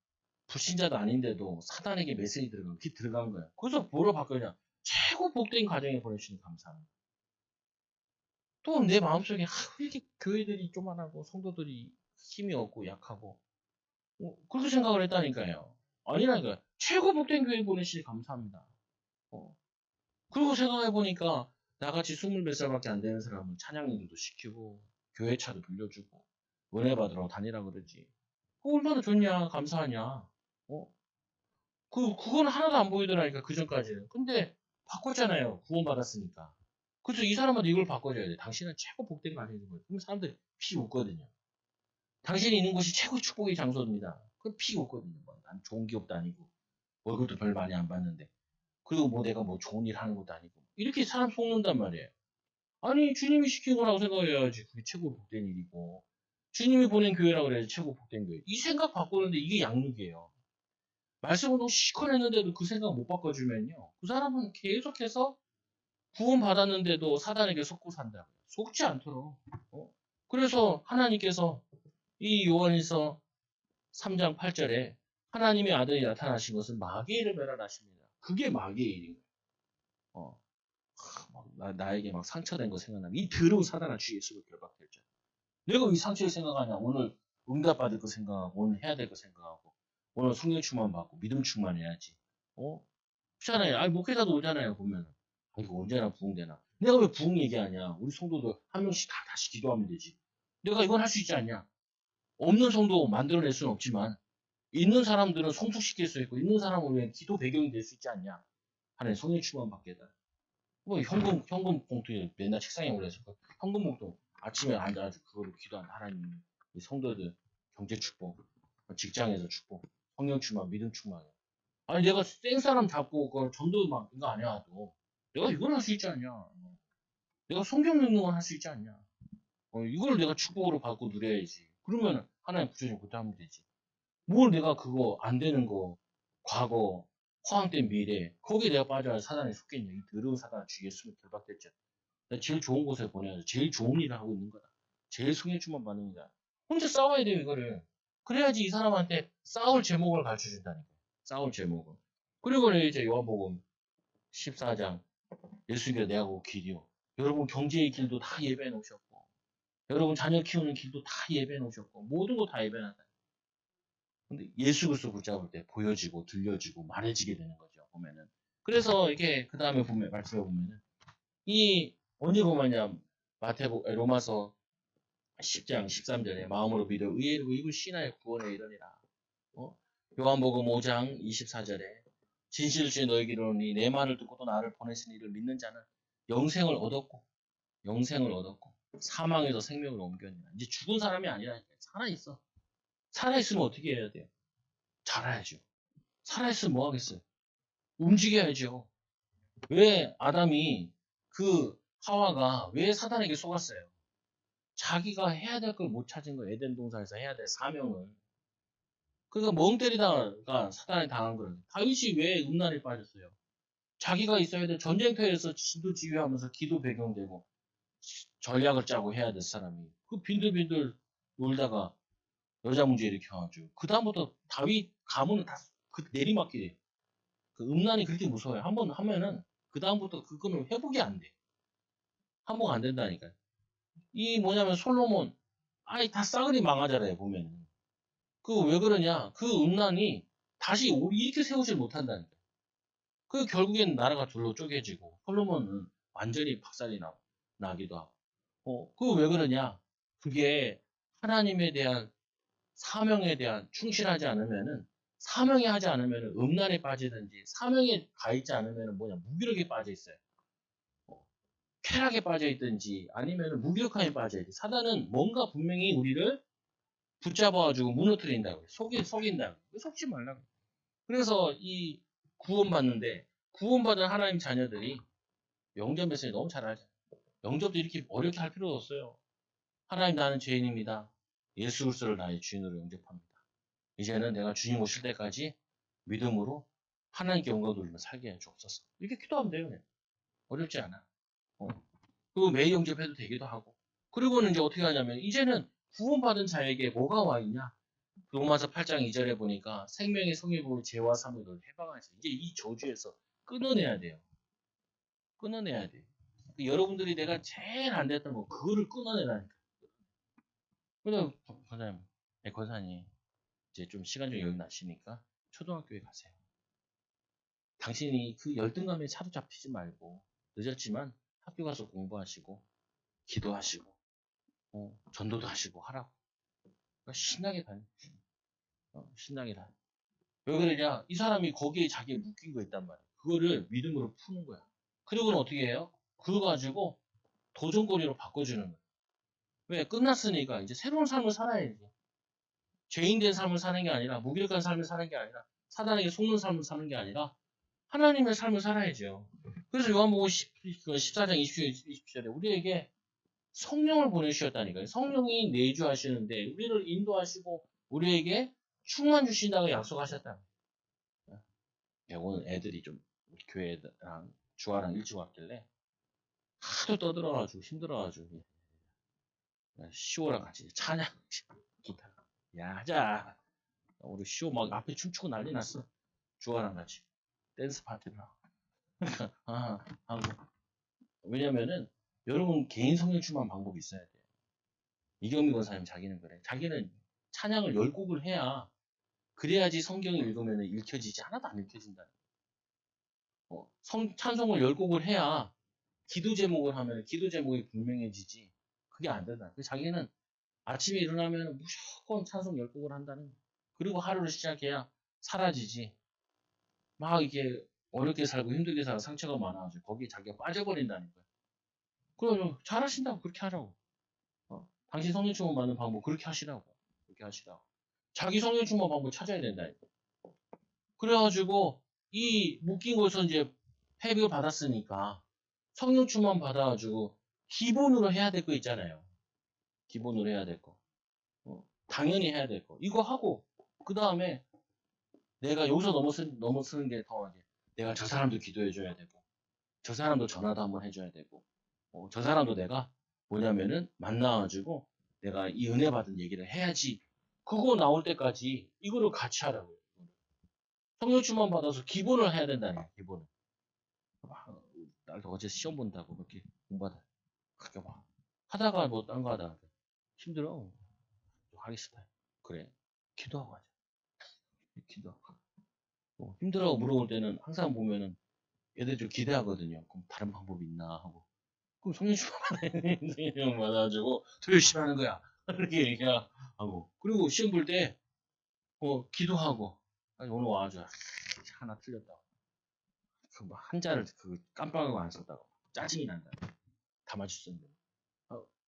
불신자도 아닌데도 사단에게 메시지 들어간, 그게 들어간 거야. 그래서 뭐로 바꾸냐? 최고 복된 가정에 보내주시니 감사합니다. 또 내 마음속에, 왜 이렇게 교회들이 쪼만하고, 성도들이 힘이 없고, 약하고, 그렇게 생각을 했다니까요. 아니라니까요. 최고 복된 교회 보내시니 감사합니다. 어. 그리고 생각해보니까, 나같이 20몇 살밖에 안 되는 사람은 찬양인들도 시키고, 교회 차도 빌려주고, 은혜 받으러 다니라 그러지. 얼마나 좋냐, 감사하냐. 어? 그건 하나도 안 보이더라니까, 그전까지는. 근데, 바꿨잖아요. 구원받았으니까. 그래서 이 사람한테 이걸 바꿔줘야 돼. 당신은 최고 복된 가정인 거예요. 그럼 사람들이 피 웃거든요. 당신이 있는 곳이 최고 축복의 장소입니다. 그럼 피 웃거든요. 난 좋은 기업도 아니고, 월급도 별 많이 안 받는데. 그리고 뭐 내가 뭐 좋은 일 하는 것도 아니고. 이렇게 사람 속는단 말이에요. 아니, 주님이 시킨 거라고 생각해야지. 그게 최고 복된 일이고. 주님이 보낸 교회라고 그래야지 최고 복된 교회. 이 생각 바꾸는데 이게 양육이에요. 말씀을 너무 시커냈는데도 그 생각 못 바꿔주면요. 그 사람은 계속해서 구원받았는데도 사단에게 속고 산다고요. 속지 않도록. 그래서 하나님께서 이 요한일서 3장 8절에 하나님의 아들이 나타나신 것은 마귀의 일을 멸하십니다. 그게 마귀의 일인 거예요. 어, 나에게 막 상처된 거 생각나면 이 더러운 사단아 주 예수를 결박될 줄. 내가 이 상처를 생각하냐? 오늘 응답받을 거 생각하고 오늘 해야 될 거 생각하고 오늘 성령 충만 받고 믿음 충만해야지. 그렇잖아요. 아니 목회자도 오잖아요 보면. 이거 언제나 부흥되나? 내가 왜 부흥 얘기하냐? 우리 성도들 한 명씩 다 다시 기도하면 되지. 내가 이건 할 수 있지 않냐? 없는 성도 만들어낼 수는 없지만 있는 사람들은 성숙시킬 수 있고 있는 사람은 왜 기도 배경이 될 수 있지 않냐? 하나님 성령 충만 받게 해달라. 뭐 현금 봉투에 맨날 책상에 올려서 현금 봉투 아침에 앉아가지고 그거를 기도한다. 하나님 이 성도들 경제 축복, 직장에서 축복, 성령 충만, 믿음 충만. 아니 내가 센 사람 잡고 그걸 전도 막 이거 안 해와도 내가 이걸 할 수 있지 않냐? 내가 성경 읽는 건 할 수 있지 않냐? 이걸 내가 축복으로 받고 누려야지. 그러면 하나님 부처님 그때 하면 되지. 뭘 내가 그거 안 되는 거 과거 허황된 미래 거기에 내가 빠져야 사단에 속겠냐? 이 더러운 사단 주 예수를 결박됐죠. 내가 제일 좋은 곳에 보내야지. 제일 좋은 일을 하고 있는 거다. 제일 성령충만 받는 거다. 혼자 싸워야 돼요 이거를. 그래야지 이 사람한테 싸울 제목을 가르쳐 준다니까. 싸울 제목을. 그리고 이제 요한복음 14장 예수님께서 내가 그 길이요. 여러분 경제의 길도 다 예배해 놓으셨고 여러분 자녀 키우는 길도 다 예배해 놓으셨고 모든 거 다 예배한다. 근데 예수 그리스도 붙잡을 때 보여지고 들려지고 말해지게 되는 거죠. 보면은. 그래서 이게 그 다음에 보면 말씀해 보면은 이 언제 보면냐 로마서 10장 13절에 마음으로 믿어 의를 입을 신하의 구원에 이르리라. 요한복음 5장 24절에 진실주의 너희기로니 내 말을 듣고 또 나를 보내신 이를 믿는 자는 영생을 얻었고 사망에서 생명을 옮겼느니라. 이제 죽은 사람이 아니라니까 살아있어. 살아있으면 어떻게 해야 돼요? 자라야죠. 살아있으면 뭐 하겠어요? 움직여야죠. 왜 아담이 그 하와가 왜 사단에게 속았어요? 자기가 해야 될 걸 못 찾은 거예요. 에덴 동산에서 해야 될 사명을. 그러니까 멍 때리다가 사단에 당한 거예요. 다윗이 왜 음란에 빠졌어요? 자기가 있어야 될 전쟁터에서 지도 지휘하면서 기도 배경되고 전략을 짜고 해야 될 사람이 그 빈들빈들 놀다가 여자 문제 일으켜가지고 그 다음부터 다윗 가문은 다 그 내리막길이에요. 그 음란이 그렇게 무서워요. 한번 하면은 그 다음부터 그거는 회복이 안 돼. 회복 안 된다니까요. 이 뭐냐면 솔로몬 아이 다 싸그리 망하잖아요 보면은. 그 왜 그러냐? 그 음란이 다시 이렇게 세우질 못한다니까. 그 결국엔 나라가 둘로 쪼개지고 솔로몬은 완전히 박살이 나기도 하고. 그거 왜 그러냐? 그게 하나님에 대한 사명에 대한 충실하지 않으면은 사명에 하지 않으면은 음란에 빠지든지 사명에 가 있지 않으면은 뭐냐 무기력에 빠져 있어요. 쾌락에 빠져 있든지 아니면은 무기력함에 빠져 있지. 사단은 뭔가 분명히 우리를 붙잡아가지고 무너뜨린다고요. 속인다고요. 속지 말라고. 그래서 이 구원받는데 구원받은 하나님 자녀들이 영접 메시지 너무 잘 알잖아요. 영접도 이렇게 어렵게 할 필요도 없어요. 하나님 나는 죄인입니다. 예수 그리스도를 나의 주인으로 영접합니다. 이제는 내가 주님 오실 때까지 믿음으로 하나님께 영광 돌리며 살게 해 주옵소서. 이렇게 기도하면 돼요. 그냥. 어렵지 않아. 어. 그 매일 영접해도 되기도 하고. 그리고는 이제 어떻게 하냐면 이제는 구원받은 자에게 뭐가 와 있냐? 로마서 8장 2절에 보니까 생명의 성의로 죄와 사무를 해방하지. 이제 이 저주에서 끊어내야 돼요. 끊어내야 돼. 여러분들이 내가 제일 안 됐던 거 그거를 끊어내라니까. 그래서 권사님, 권사님 이제 좀 시간 좀 여유 나시니까 초등학교에 가세요. 당신이 그 열등감에 사로잡히지 말고 늦었지만 학교 가서 공부하시고 기도하시고 전도도 하시고 하라고. 그러니까 신나게 다니. 신나게 다니. 왜 그러냐? 이 사람이 거기에 자기에 묶인 거 있단 말이야. 그거를 믿음으로 푸는 거야. 그리고는 어떻게 해요? 그거 가지고 도전거리로 바꿔주는 거야. 왜? 끝났으니까 이제 새로운 삶을 살아야지. 죄인된 삶을 사는 게 아니라 무기력한 삶을 사는 게 아니라 사단에게 속는 삶을 사는 게 아니라 하나님의 삶을 살아야죠. 그래서 요한복음 14장 20절에 우리에게 성령을 보내주셨다니까요. 성령이 내주하시는데 우리를 인도하시고 우리에게 충만 주신다고 약속하셨다. 오늘 애들이 좀 교회랑 주아랑 일찍 왔길래 하도 떠들어가지고 힘들어가지고 10호랑 같이 찬양 기타 야 하자. 우리 10호 막 앞에 춤추고 난리 났어. 주아랑 같이 댄스 파티를 하고 하고. 왜냐면은 여러분 개인 성령 충만 방법이 있어야 돼요. 이경미 권사님 자기는 그래. 자기는 찬양을 10곡을 해야 그래야지 성경을 읽으면 읽혀지지. 하나도 안 읽혀진다. 찬송을 10곡을 해야 기도 제목을 하면 기도 제목이 분명해지지. 그게 안 된다. 그래서 자기는 아침에 일어나면 무조건 찬송 10곡을 한다는 거야. 그리고 하루를 시작해야 사라지지. 막 이게 어렵게 살고 힘들게 살고 상처가 많아가지고 거기에 자기가 빠져버린다는 거야. 그럼 잘하신다고 그렇게 하라고. 당신 성령 충만 받는 방법 그렇게 하시라고. 그렇게 하시라고. 자기 성령 충만 방법 찾아야 된다니까. 그래가지고 이 묶인 곳에서 이제 회복을 받았으니까 성령 충만 받아가지고 기본으로 해야 될 거 있잖아요. 기본으로 해야 될 거. 당연히 해야 될 거. 이거 하고 그 다음에 내가 여기서 넘어서는 게 더 이제 내가 저 사람도 기도해줘야 되고 저 사람도 전화도 한번 해줘야 되고 저 사람도 내가 뭐냐면은 만나가지고 내가 이 은혜 받은 얘기를 해야지. 그거 나올 때까지 이거를 같이 하라고요. 성령 충만 받아서 기본을 해야 된다니까. 기본을. 나도 어제 시험 본다고 그렇게 공부하다 그렇게 막 하다가 뭐 딴 거 하다가 힘들어. 하기 싫다. 그래. 기도하고 하자. 기도하고. 힘들어 물어볼 때는 항상 보면은 얘들 좀 기대하거든요. 그럼 다른 방법이 있나 하고. 그럼 성령 충만 받아가지고 더 열심히 하는 거야. 이렇게 얘기하고. 그리고 시험 볼 때 기도하고. 아니, 오늘 와가지고 하나 틀렸다고. 그 한자를 그 깜빡하고 안 썼다고. 짜증이 난다. 다 맞췄었는데.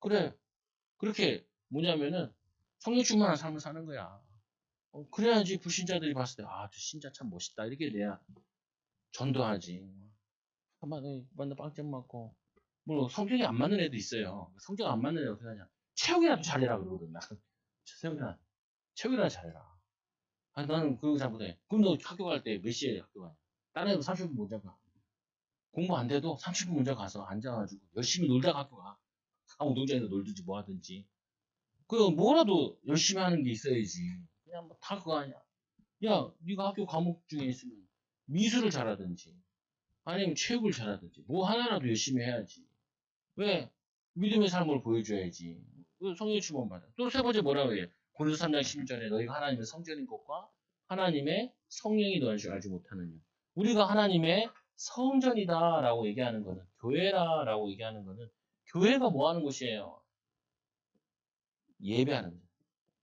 그래. 그렇게 뭐냐면은 성령 충만한 삶을 사는 거야. 그래야지 불신자들이 봤을 때, 저 신자 참 멋있다. 이렇게 돼야 전도하지. 맨날 빵점 맞고. 뭐, 성격이 안 맞는 애도 있어요. 성격 안 맞는 애가 어떻게 하냐. 체육이라도 잘해라, 그러거든. 체육이나, 체육이나 잘해라. 나는 그런 거 잘 못해. 그럼 너 학교 갈 때 몇 시에 학교 가냐? 다른 애도 30분 먼저 가. 공부 안 돼도 30분 먼저 가서 앉아가지고 열심히 놀다가 학교 가. 운동장에서 놀든지 뭐 하든지. 뭐라도 열심히 하는 게 있어야지. 그냥 뭐 다 그거 아니야. 야, 네가 학교 과목 중에 있으면 미술을 잘하든지 아니면 체육을 잘하든지 뭐 하나라도 열심히 해야지. 왜? 믿음의 삶을 보여줘야지. 성령 충만 받아. 또 세 번째 뭐라고 해? 고린도 3장 16절에 너희가 하나님의 성전인 것과 하나님의 성령이 너희 줄 알지 못하느냐. 우리가 하나님의 성전이다라고 얘기하는 거는 교회라라고 얘기하는 거는 교회가 뭐 하는 곳이에요? 예배하는 거예요.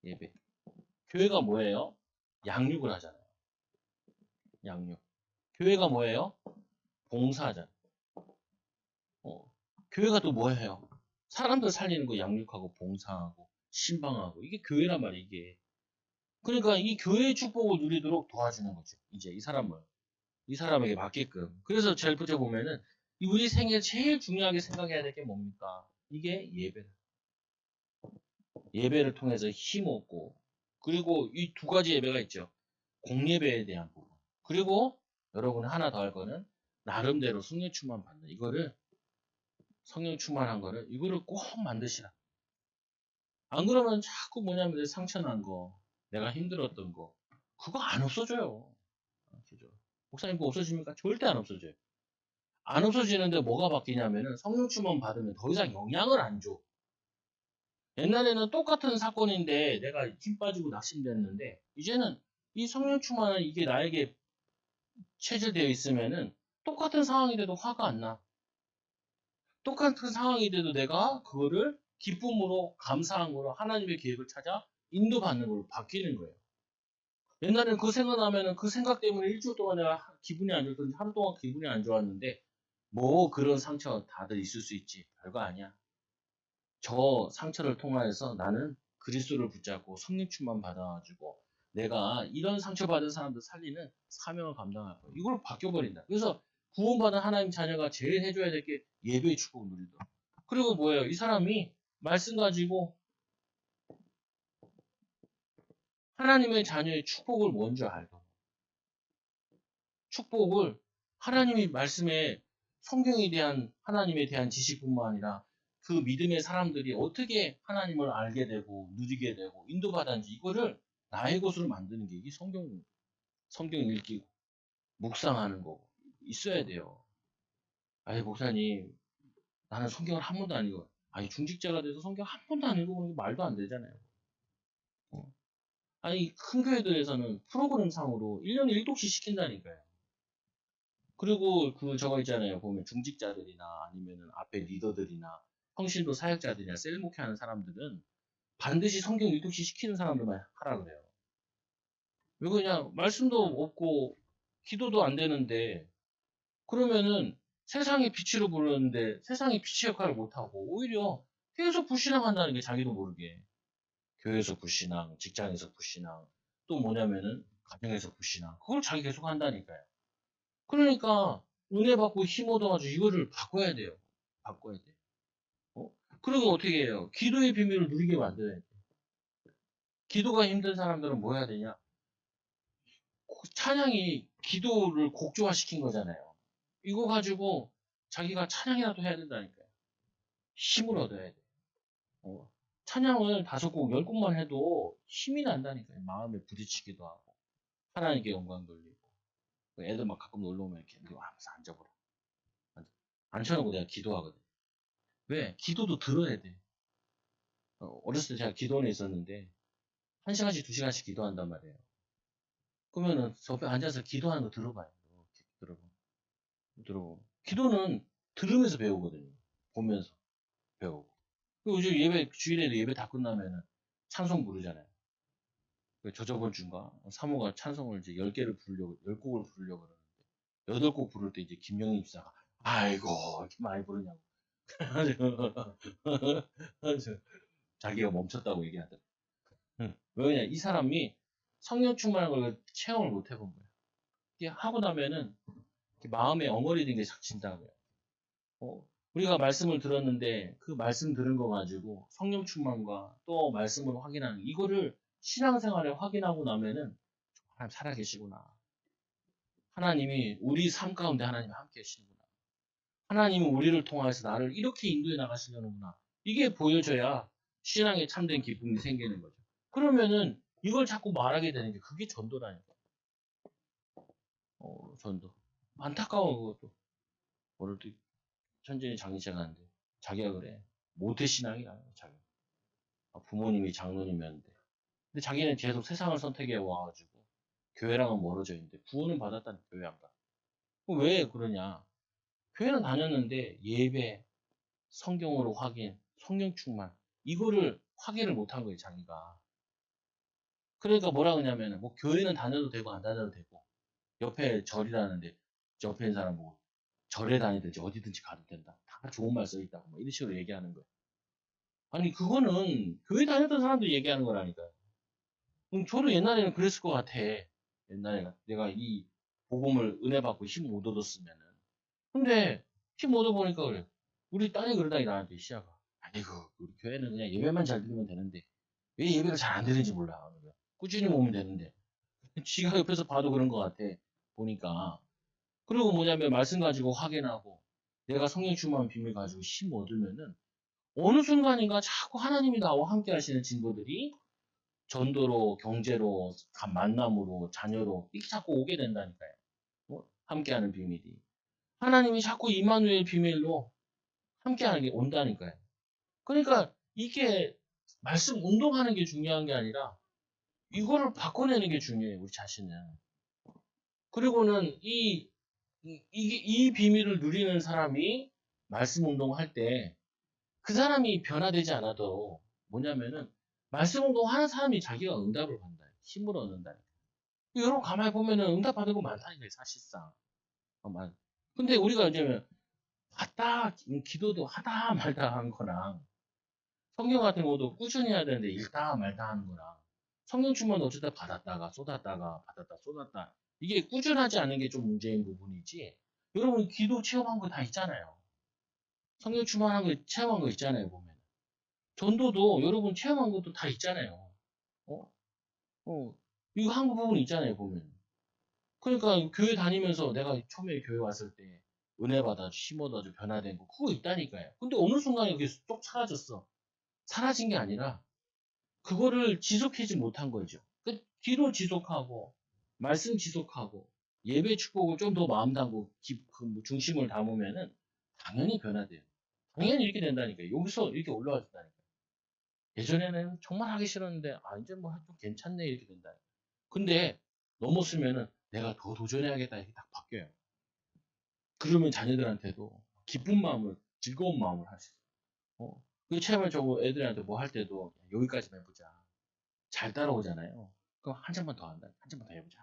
예배. 교회가 뭐예요? 양육을 하잖아요. 양육. 교회가 뭐예요? 봉사하잖아요. 교회가 또 뭐예요? 사람들 살리는 거 양육하고 봉사하고 신방하고 이게 교회란 말이에요. 이게. 그러니까 이 교회의 축복을 누리도록 도와주는 거죠. 이제 이 사람에게 맞게끔. 그래서 제일 번째 보면은 우리 생에 제일 중요하게 생각해야 될 게 뭡니까? 이게 예배다. 예배를 통해서 힘 얻고 그리고 이 두 가지 예배가 있죠. 공예배에 대한 부분. 그리고 여러분 하나 더 할 거는 나름대로 성령 충만 받는 이거를 성령 충만한 거를 이거를 꼭 만드시라. 안 그러면 자꾸 뭐냐면 내 상처 난 거, 내가 힘들었던 거, 그거 안 없어져요. 그죠? 목사님 그거 없어집니까? 절대 안 없어져요. 안 없어지는데 뭐가 바뀌냐면은 성령 충만 받으면 더 이상 영향을 안 줘. 옛날에는 똑같은 사건인데 내가 힘 빠지고 낙심됐는데 이제는 이 성령 충만은 이게 나에게 체질되어 있으면은 똑같은 상황이 돼도 화가 안 나. 똑같은 상황이 돼도 내가 그거를 기쁨으로 감사한 거로 하나님의 계획을 찾아 인도받는 걸로 바뀌는 거예요. 옛날에는 그 생각나면은 그 생각 때문에 일주일 동안 내가 기분이 안 좋던지 하루 동안 기분이 안 좋았는데 뭐 그런 상처 다들 있을 수 있지. 별거 아니야. 저 상처를 통하여서 나는 그리스도를 붙잡고 성령 충만 받아가지고 내가 이런 상처받은 사람들 살리는 사명을 감당할 거야. 이걸 바뀌어버린다. 그래서 구원받은 하나님 자녀가 제일 해줘야 될 게 예배의 축복을 누리더라. 그리고 뭐예요? 이 사람이 말씀 가지고 하나님의 자녀의 축복을 뭔지 알고 축복을 하나님이 말씀에 성경에 대한 하나님에 대한 지식뿐만 아니라 그 믿음의 사람들이 어떻게 하나님을 알게 되고 누리게 되고 인도받았는지 이거를 나의 것으로 만드는 게 이게 성경 읽기고 묵상하는 거 있어야 돼요. 아니 목사님 나는 성경을 한 번도 안 읽어. 아니 중직자가 돼서 성경 한 번도 안 읽어보는 게 말도 안 되잖아요. 어. 아니 큰 교회들에서는 프로그램상으로 1년에 1독씩 시킨다니까요. 그리고 그 저거 있잖아요. 보면 중직자들이나 아니면은 앞에 리더들이나 성신도 사역자들이나 셀 목회하는 사람들은 반드시 성경 읽듯이 시키는 사람들만 하라 그래요. 왜 그냥 말씀도 없고 기도도 안 되는데 그러면은 세상의 빛으로 부르는데 세상의 빛의 역할을 못하고 오히려 계속 불신앙한다는 게 자기도 모르게 교회에서 불신앙, 직장에서 불신앙, 또 뭐냐면은 가정에서 불신앙 그걸 자기 계속 한다니까요. 그러니까 은혜 받고 힘 얻어가지고 이거를 바꿔야 돼요. 바꿔야 돼. 어? 그리고 어떻게 해요? 기도의 비밀을 누리게 만들어야 돼. 기도가 힘든 사람들은 뭐 해야 되냐? 찬양이 기도를 곡조화시킨 거잖아요. 이거 가지고 자기가 찬양이라도 해야 된다니까요. 힘을 얻어야 돼. 어. 찬양을 5곡, 10곡만 해도 힘이 난다니까요. 마음에 부딪히기도 하고. 하나님께 영광 돌리고. 애들 막 가끔 놀러 오면 이렇게 하면서 앉아보라. 앉혀놓고 내가 기도하거든. 왜? 기도도 들어야 돼. 어렸을 때 제가 기도원에 있었는데 1시간씩 2시간씩 기도한단 말이에요. 그러면은 저 옆에 앉아서 기도하는 거 들어봐요. 이렇게 들어보고. 기도는 들으면서 배우거든요. 보면서 배우고. 그리고 요즘 주일에도 예배 다 끝나면은 찬송 부르잖아요. 저저번 주인가 사모가 찬송을 이제 10개를 부르려고 10곡을 부르려고 그러는데 8곡 부를 때 이제 김영희 집사가 아이고 이렇게 많이 부르냐고 자기가 멈췄다고 얘기하더라고. 왜냐 이 사람이 성령 충만한 걸 체험을 못 해본 거야. 이게 하고 나면은 마음에 엉어리는 게 작친다고요. 우리가 말씀을 들었는데 그 말씀 들은 거 가지고 성령 충만과 또 말씀을 확인하는 이거를 신앙생활에 확인하고 나면은 하나님 살아계시구나. 하나님이 우리 삶 가운데 하나님이 함께 계시는구나. 하나님이 우리를 통해서 나를 이렇게 인도해 나가시려는구나. 이게 보여져야 신앙에 참된 기쁨이 생기는 거죠. 그러면은 이걸 자꾸 말하게 되는 게 그게 전도라니까. 전도. 안타까워 그것도. 어릴 때 천천히 장례식 하는데 자기가 그래. 모태신앙이야 자기. 부모님이 장로님이었는데. 근데 자기는 계속 세상을 선택해 와가지고 교회랑은 멀어져 있는데 구원을 받았다는 교회 안 가. 왜 그러냐? 교회는 다녔는데 예배, 성경으로 확인, 성령 충만 이거를 확인을 못한 거예요 자기가. 그러니까 뭐라 그러냐면 뭐 교회는 다녀도 되고 안 다녀도 되고 옆에 절이라는데 옆에 있는 사람 보고 절에 다니든지 어디든지 가도 된다. 다 좋은 말 써있다고 뭐 이런 식으로 얘기하는 거예요. 아니 그거는 교회 다녔던 사람들이 얘기하는 거라니까요. 저도 옛날에는 그랬을 것 같아. 옛날에 내가 이 복음을 은혜 받고 힘 못 얻었으면은. 근데 힘 얻어보니까 그래. 우리 딸이 그러다니 나한테 시아가. 아니 우리 교회는 그냥 예배만 잘 드리면 되는데 왜 예배가 잘 안 되는지 몰라. 꾸준히 모으면 되는데. 지가 옆에서 봐도 그런 것 같아. 보니까. 그리고 뭐냐면 말씀 가지고 확인하고 내가 성령 충만 비밀 가지고 힘 얻으면은 어느 순간인가 자꾸 하나님이 나와 함께 하시는 친구들이 전도로, 경제로, 만남으로, 자녀로 이렇게 자꾸 오게 된다니까요. 함께하는 비밀이. 하나님이 자꾸 임마누엘 비밀로 함께하는 게 온다니까요. 그러니까 이게 말씀 운동하는 게 중요한 게 아니라 이거를 바꿔내는 게 중요해요, 우리 자신은. 그리고는 이 비밀을 누리는 사람이 말씀 운동할 때 그 사람이 변화되지 않아도 뭐냐면은 말씀 운동하는 사람이 자기가 응답을 받는다. 힘을 얻는다. 여러분 가만히 보면은 응답 받은 거 많다니까요, 사실상. 근데 우리가 이제 받다, 기도도 하다 말다 한 거랑 성경 같은 것도 꾸준히 해야 되는데 읽다 말다 하는 거랑 성령 충만 어쩌다 받았다가 쏟았다가 받았다 쏟았다 이게 꾸준하지 않은 게 좀 문제인 부분이지. 여러분 기도 체험한 거 다 있잖아요. 성령 충만한 거 체험한 거 있잖아요, 보면. 전도도 여러분 체험한 것도 다 있잖아요. 어? 이거 한 부분 있잖아요, 보면. 그러니까 교회 다니면서 내가 처음에 교회 왔을 때 은혜 받아주, 힘 얻어주, 변화된 거 그거 있다니까요. 근데 어느 순간에 그게 쏙 사라졌어. 사라진 게 아니라 그거를 지속하지 못한 거죠. 그 뒤로 지속하고 말씀 지속하고 예배 축복을 좀 더 마음 담고 중심을 담으면은 당연히 변화돼요. 당연히 이렇게 된다니까요. 여기서 이렇게 올라와 준다니까요. 예전에는 정말 하기 싫었는데 이제 뭐 좀 괜찮네 이렇게 된다. 근데 넘었으면은 내가 더 도전해야겠다 이렇게 딱 바뀌어요. 그러면 자녀들한테도 기쁜 마음을 즐거운 마음을 할 수 있어요. 그 체험을 저거 애들한테 뭐 할 때도 여기까지만 해보자. 잘 따라오잖아요. 그럼 한 잔만 더 한다. 한 잔만 더 해보자.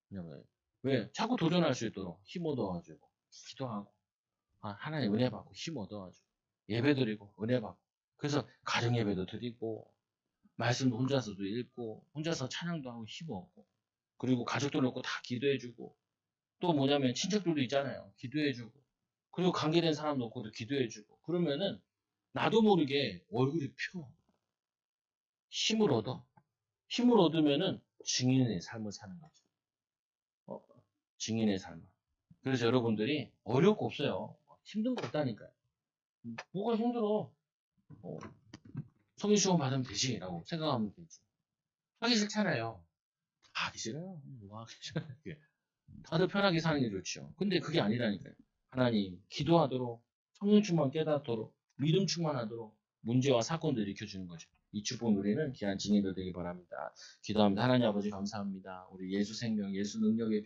왜냐면 왜? 자꾸 도전할 수 있도록 힘 얻어가지고 기도하고 하나님 은혜 받고 힘 얻어가지고 예배 드리고 은혜 받고 그래서 가정 예배도 드리고 말씀도 혼자서도 읽고 혼자서 찬양도 하고 힘 얻고 그리고 가족들 놓고 다 기도해주고 또 뭐냐면 친척들도 있잖아요. 기도해주고 그리고 관계된 사람 놓고도 기도해주고 그러면은 나도 모르게 얼굴이 펴 힘을 얻어 힘을 얻으면은 증인의 삶을 사는 거죠. 어, 증인의 삶. 그래서 여러분들이 어려울 거 없어요. 힘든 거 없다니까요. 뭐가 힘들어? 어, 성인 시험 받으면 되지라고 생각하면 되지. 하기 싫잖아요. 다 하기 싫어요. 뭐 하기 싫어요. 다들 편하게 사는 게 좋죠. 근데 그게 아니라니까요. 하나님 기도하도록 성령 충만 깨닫도록 믿음 충만하도록 문제와 사건들을 일으켜주는 거죠. 이 축복 누리는 귀한 증인들 되기 바랍니다. 기도합니다. 하나님 아버지 감사합니다. 우리 예수 생명, 예수 능력의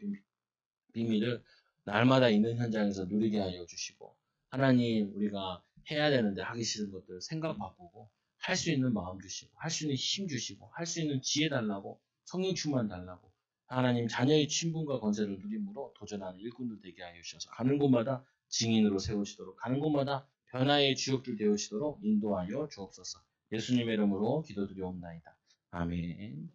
비밀을 날마다 있는 현장에서 누리게 하여 주시고 하나님 우리가 해야 되는데 하기 싫은 것들 생각 바꾸고 할 수 있는 마음 주시고 할 수 있는 힘 주시고 할 수 있는 지혜 달라고 성령 충만 달라고 하나님 자녀의 친분과 건설을 누림으로 도전하는 일꾼들 되게 하여 주셔서 가는 곳마다 증인으로 세우시도록 가는 곳마다 변화의 주역들 되우시도록 인도하여 주옵소서. 예수님의 이름으로 기도드리옵나이다. 아멘.